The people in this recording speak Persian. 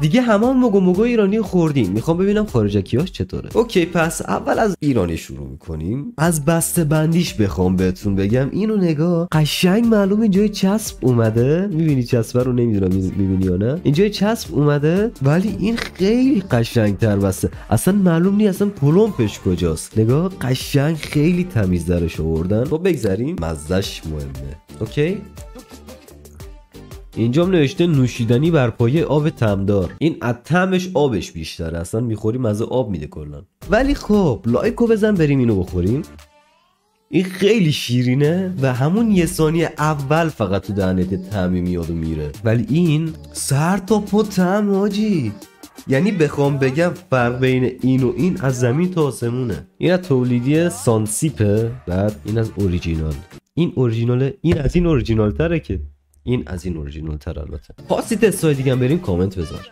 دیگه همون موگو ایرانی خوردیم، میخوام ببینم خارجکیاش چطوره. اوکی پس اول از ایرانی شروع میکنیم. از بسته بندیش بخوام بهتون بگم، اینو نگاه، قشنگ معلوم اینجای چسب اومده، میبینی چسب رو؟ نمیدونم میبینی یا نه. اینجای چسب اومده ولی این خیلی قشنگ تر بسته، اصلا معلوم نیست اصلا پلمپش کجاست. نگاه قشنگ خیلی تمیز درش آوردن. خب بگذریم، مزهش مهمه. اوکی، اینجا نوشته نوشیدنی بر پایه آب تمدار. این از طعمش آبش بیشتره، اصلا میخوری مزه آب میده کلا. ولی خب لایکو بزن بریم اینو بخوریم. این خیلی شیرینه و همون یه ثانیه اول فقط تو دهنت طعمی میاد و میره، ولی این سر تا پا طعم حاجی. یعنی بخوام بگم فرق بین این و این از زمین تا آسمونه. این از تولیدی سانسیپه، بعد این از اوریجینال. این اوریجیناله، این از این اوریجینال تره، که این از این اوریجینال تر. البته خاصی تستای دیگه هم بریم کامنت بذار.